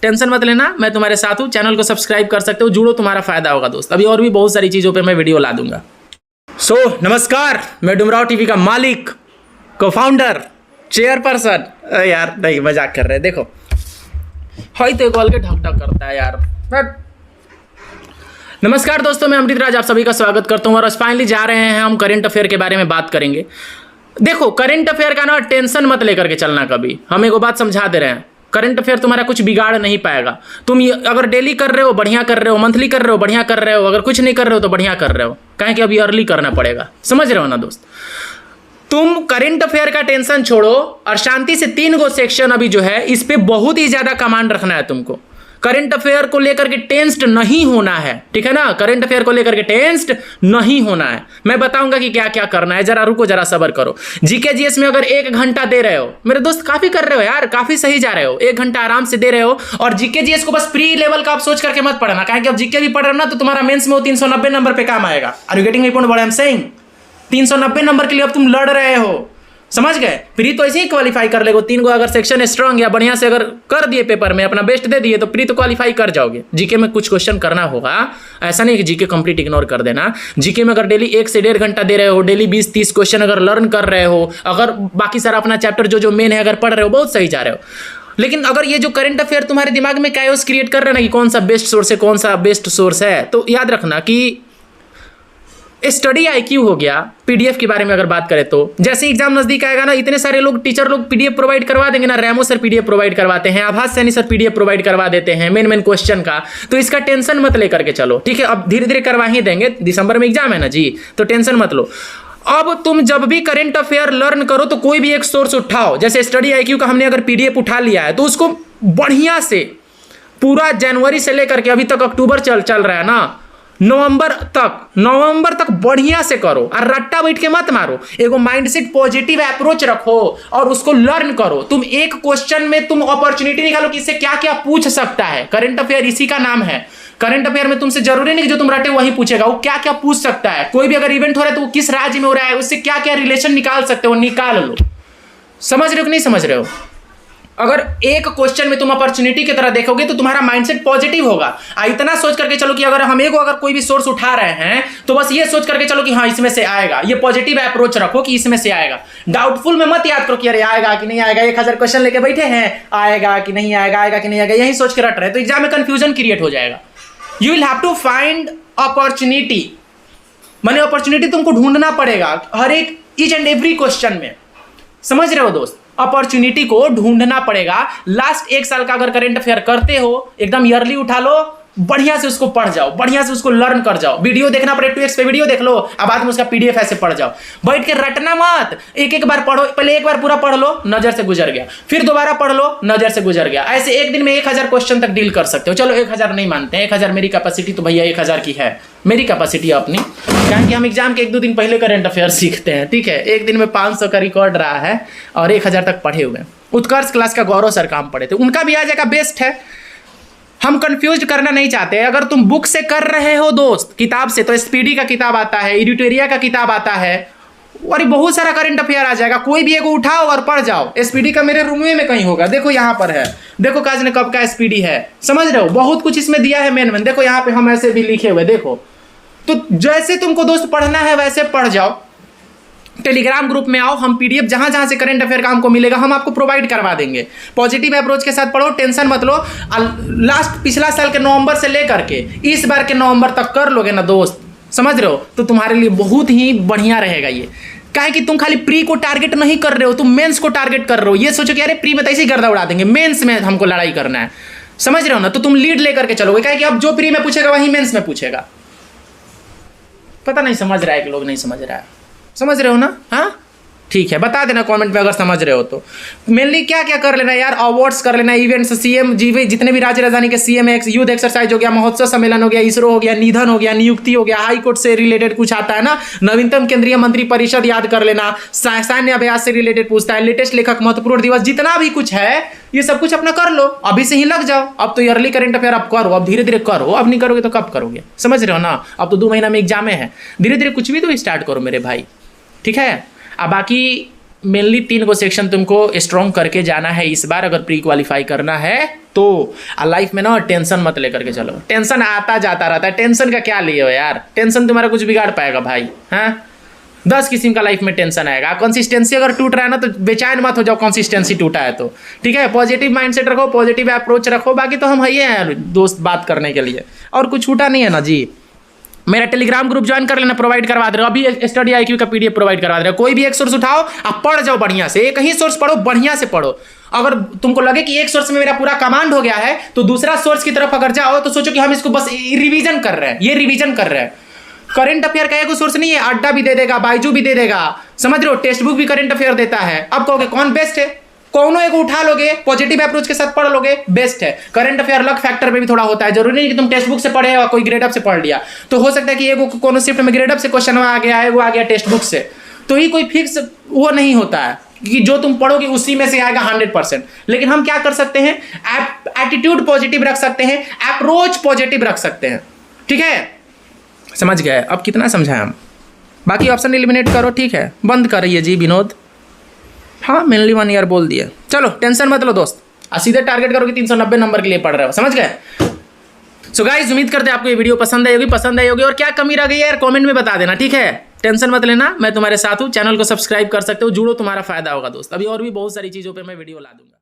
Tension मत लेना, मैं तुम्हारे साथ हूँ। चैनल को सब्सक्राइब कर सकते हो, जुड़ो, तुम्हारा फायदा होगा दोस्त। अभी और भी बहुत सारी चीज़ों पे मैं वीडियो ला दूंगा। नमस्कार, मैं डुमराव टीवी का मालिक, को फाउंडर, चेयरपर्सन। यार नहीं, मजाक कर रहे हैं। देखो हाई तो कॉल के ढक ढक करता है यार। नमस्कार दोस्तों, मैं अमृत राज आप सभी का स्वागत करता हूँ। और फाइनली जा रहे हैं हम करंट अफेयर के बारे में बात करेंगे। देखो करंट अफेयर का ना टेंशन मत लेकर के चलना कभी। हम एक बात समझा दे रहे हैं, करंट अफेयर तुम्हारा कुछ बिगाड़ नहीं पाएगा। तुम अगर डेली कर रहे हो बढ़िया कर रहे हो, मंथली कर रहे हो बढ़िया कर रहे हो, अगर कुछ नहीं कर रहे हो तो बढ़िया कर रहे हो। काहे कि अभी अर्ली करना पड़ेगा, समझ रहे हो ना दोस्त। तुम करंट अफेयर का टेंशन छोड़ो और शांति से 3 गो सेक्शन अभी जो है इस पे बहुत ही ज्यादा कमांड रखना है तुमको। करंट अफेयर को लेकर के टेंस्ड नहीं होना है, ठीक है ना। करंट अफेयर को लेकर के टेंस्ड नहीं होना है। मैं बताऊंगा कि क्या क्या करना है, जरा रुको, जरा सब्र करो। जीके जीएस में अगर 1 घंटा दे रहे हो, मेरे दोस्त काफी कर रहे हो यार, काफी सही जा रहे हो। 1 घंटा आराम से दे रहे हो। और जीके जीएस को बस प्री लेवल का आप सोच करके मत पढ़ना, कहें कि अब जीके भी पढ़ रहे हो ना तो तुम्हारा मेंस में वो 390 नंबर पे काम आएगा। Are you getting my point what I am saying? 390 number के लिए अब तुम लड़ रहे हो, समझ गए। प्री तो ऐसे ही क्वालिफाई कर लेगो। 3 गो अगर सेक्शन स्ट्रांग या बढ़िया से अगर कर दिए, पेपर में अपना बेस्ट दे दिए तो प्री तो क्वालिफाई कर जाओगे। जीके में कुछ क्वेश्चन करना होगा, ऐसा नहीं कि जीके कंप्लीट इग्नोर कर देना। जीके में अगर डेली 1 से 1.5 घंटा दे रहे हो, डेली 20-30 क्वेश्चन अगर लर्न कर रहे हो, अगर बाकी सारा अपना चैप्टर जो मेन है अगर पढ़ रहे हो, बहुत सही जा रहे हो। लेकिन अगर ये जो करंट अफेयर तुम्हारे दिमाग में कैओस क्रिएट कर रहे हैं ना कि कौन सा बेस्ट सोर्स है, कौन सा बेस्ट सोर्स है, तो याद रखना कि स्टडी आईक्यू हो गया। पीडीएफ के बारे में अगर बात करें तो जैसे एग्जाम नजदीक आएगा ना, इतने सारे लोग टीचर लोग पीडीएफ प्रोवाइड करवा देंगे ना। रैमो सर पीडीएफ प्रोवाइड करवाते हैं, आभास सैनी सर पीडीएफ प्रोवाइड करवा देते हैं मेन क्वेश्चन का। तो इसका टेंशन मत लेकर के चलो, ठीक है। अब धीरे धीरे करवा ही देंगे, दिसंबर में एग्जाम है ना जी, तो टेंशन मत लो। अब तुम जब भी करंट अफेयर लर्न करो तो कोई भी एक सोर्स उठाओ। जैसे स्टडी आईक्यू का हमने अगर पीडीएफ उठा लिया है तो उसको बढ़िया से पूरा जनवरी से लेकर के अभी तक अक्टूबर चल रहा है ना, नवंबर तक बढ़िया से करो और रट्टा बैठ के मत मारो। एगो माइंडसेट पॉजिटिव अप्रोच रखो और उसको लर्न करो। तुम एक क्वेश्चन में तुम अपॉर्चुनिटी निकालो कि इससे क्या क्या पूछ सकता है। करंट अफेयर इसी का नाम है। करंट अफेयर में तुमसे जरूरी नहीं कि जो तुम रटे वही पूछेगा, वो क्या क्या पूछ सकता है। कोई भी अगर इवेंट हो रहा है तो वो किस राज्य में हो रहा है, उससे क्या क्या रिलेशन निकाल सकते हो, निकाल लो। समझ रहे हो कि नहीं समझ रहे हो? अगर एक क्वेश्चन में तुम अपॉर्चुनिटी की तरह देखोगे तो तुम्हारा माइंडसेट पॉजिटिव होगा। इतना सोच करके चलो कि अगर हम अगर कोई भी सोर्स उठा रहे हैं तो बस ये सोच करके चलो कि हाँ इसमें से आएगा। ये पॉजिटिव अप्रोच रखो कि इसमें से आएगा। डाउटफुल में मत याद करो कि अरे आएगा कि नहीं आएगा, 1000 क्वेश्चन लेके बैठे हैं, आएगा कि नहीं आएगा, आएगा कि नहीं आएगा, यही सोच के रट रहे तो एग्जाम में कंफ्यूजन क्रिएट हो जाएगा। You will have to find opportunity, माने अपॉर्चुनिटी तुमको ढूंढना पड़ेगा हर एक ईच एंड एवरी क्वेश्चन में। समझ रहे हो दोस्त? अपॉर्चुनिटी को ढूंढना पड़ेगा। लास्ट 1 साल का अगर करंट अफेयर करते हो, एकदम ईयरली उठा लो, बढ़िया से उसको पढ़ जाओ, बढ़िया से उसको लर्न कर जाओ। वीडियो देखना पड़े 2x पे वीडियो देख लो, अब बाद में उसका पीडीएफ ऐसे पढ़ जाओ। बैठ के रटना मत, एक बार पढ़ो। पहले 1 बार पूरा पढ़ लो, नजर से गुजर गया, फिर दोबारा पढ़ लो, नजर से गुजर गया। ऐसे एक दिन में 1000 क्वेश्चन तक डील कर सकते हो। चलो 1000 नहीं मानते हैं, 1000 मेरी कैपेसिटी तो भैया 1000 की है, मेरी कैपेसिटी अपनी। कारण कि हम एग्जाम के 1-2 दिन पहले करंट अफेयर सीखते हैं, ठीक है। एक दिन में 500 का रिकॉर्ड रहा है और 1000 तक पढ़े हुए हैं। उत्कर्ष क्लास का गौरव सर काम पढ़े थे, उनका भी आ जाएगा, बेस्ट है। हम कंफ्यूज करना नहीं चाहते। अगर तुम बुक से कर रहे हो दोस्त, किताब से, तो एसपीडी का किताब आता है, एडिटोरिया का किताब आता है, और बहुत सारा करंट अफेयर आ जाएगा। कोई भी एगो उठाओ और पढ़ जाओ। एसपीडी का मेरे रूम में कहीं होगा, देखो यहाँ पर है, देखो काज ने कब का एसपीडी है, समझ रहे हो? बहुत कुछ इसमें दिया है मेन। देखो यहाँ पे हम ऐसे भी लिखे हुए, देखो। तो जैसे तुमको दोस्त पढ़ना है वैसे पढ़ जाओ। टेलीग्राम ग्रुप में आओ, हम पीडीएफ जहां जहां से करंट अफेयर का हमको मिलेगा हम आपको प्रोवाइड करवा देंगे। पॉजिटिव अप्रोच के साथ पढ़ो, टेंशन मत लो। लास्ट पिछला साल के नवंबर से लेकर के इस बार के नवंबर तक कर लोगे ना दोस्त, समझ रहे हो, तो तुम्हारे लिए बहुत ही बढ़िया रहेगा ये। काहे कि तुम खाली प्री को टारगेट नहीं कर रहे हो, तुम मेंस को टारगेट कर रहे हो। ये सोचो कि अरे प्री में तो ऐसे ही गर्दा उड़ा देंगे, मेंस में हमको लड़ाई करना है, समझ रहे हो ना। तो तुम लीड लेकर के चलोगे, काहे कि अब जो प्री में पूछेगा वही मेंस में पूछेगा। पता नहीं समझ रहा है कि लोग नहीं समझ रहा है, समझ रहे हो ना? हाँ ठीक है, बता देना कमेंट में अगर समझ रहे हो तो। मेनली क्या क्या कर लेना यार, अवार्ड्स कर लेना, इवेंट्स, सीएम जीवे जितने भी राज्य राजधानी के सीएम यूथ एक्सरसाइज हो गया, महोत्सव सम्मेलन हो गया, इसरो हो गया, निधन हो गया, नियुक्ति हो गया, हाई कोर्ट से रिलेटेड कुछ आता है ना, नवीनतम केंद्रीय मंत्री परिषद याद कर लेना, सैन्य अभ्यास से रिलेटेड पूछता है, लेटेस्ट लेखक महत्वपूर्ण दिवस, जितना भी कुछ है ये सब कुछ अपना कर लो, अभी से ही लग जाओ। अब तो ईयरली करंट अफेयर आप करो, अब धीरे धीरे करो, अब नहीं करोगे तो कब करोगे, समझ रहे हो ना। अब तो 2 महीना में एग्जाम है, धीरे धीरे कुछ भी तो स्टार्ट करो मेरे भाई, ठीक है। अब बाकी मेनली 3 को सेक्शन तुमको स्ट्रॉन्ग करके जाना है इस बार, अगर प्री क्वालिफाई करना है तो। लाइफ में ना टेंशन मत लेकर के चलो, टेंशन आता जाता रहता है, टेंशन का क्या लिए हो यार, टेंशन तुम्हारा कुछ बिगाड़ पाएगा भाई, हाँ। 10 किस्म का लाइफ में टेंशन आएगा। कंसिस्टेंसी अगर टूट रहा है ना तो बेचैन मत हो जाओ, कंसिस्टेंसी टूटा है तो, ठीक है। पॉजिटिव माइंडसेट रखो, पॉजिटिव अप्रोच रखो, बाकी तो हम है हैं दोस्त बात करने के लिए, और कुछ छूटा नहीं है ना जी। मेरा टेलीग्राम ग्रुप ज्वाइन कर लेना, प्रोवाइड करवा दे रहे हो, अभी स्टडी आईक्यू का पीडीएफ प्रोवाइड करवा दे रहे हो। कोई भी एक सोर्स उठाओ, आप पढ़ जाओ बढ़िया से, एक ही सोर्स पढ़ो, बढ़िया से पढ़ो। अगर तुमको लगे कि एक सोर्स में मेरा पूरा कमांड हो गया है तो दूसरा सोर्स की तरफ अगर जाओ तो सोचो कि हम इसको बस रिवीजन कर रहे हैं, ये रिवीजन कर रहे हैं। करंट अफेयर का एक सोर्स नहीं है, अड्डा भी दे देगा, बाइजू भी दे देगा, समझ रहे हो, टेक्स्ट बुक भी करंट अफेयर देता है। अब कहोगे कौन बेस्ट है, कौनो एक उठा लोगे, पॉजिटिव अप्रोच के साथ पढ़ लोगे, बेस्ट है। करंट अफेयर लक फैक्टर पे भी थोड़ा होता है, जरूरी नहीं कि तुम टेक्स्ट बुक से पढ़े और कोई ग्रेड अप से पढ़ लिया, तो हो सकता है कि एक कोनो शिफ्ट में ग्रेड अप से क्वेश्चन आ गया है, वो आ गया टेक्स्ट बुक से, तो ये कोई फिक्स वो नहीं होता है कि जो तुम पढ़ोगे उसी में से आएगा 100%। लेकिन हम क्या कर सकते हैं, एटीट्यूड पॉजिटिव रख सकते हैं, अप्रोच पॉजिटिव रख सकते हैं, ठीक है। समझ गए, अब कितना समझाएं हम, बाकी ऑप्शन एलिमिनेट करो, ठीक है, बंद करिए जी विनोद। हाँ मेनली 1 ईयर बोल दिया, चलो टेंशन मत लो दोस्त, सीधे टारगेट करो कि 390 नंबर के लिए पढ़ रहे हो, समझ गए। सो गाइस उम्मीद करते हैं आपको ये वीडियो पसंद आई होगी, और क्या कमी रह गई है यार कमेंट में बता देना, ठीक है। टेंशन मत लेना, मैं तुम्हारे साथ हूँ, चैनल को सब्सक्राइब कर सकते हो, जुड़ो, तुम्हारा फायदा होगा दोस्त। अभी और भी बहुत सारी चीज़ों पर मैं वीडियो ला दूंगा।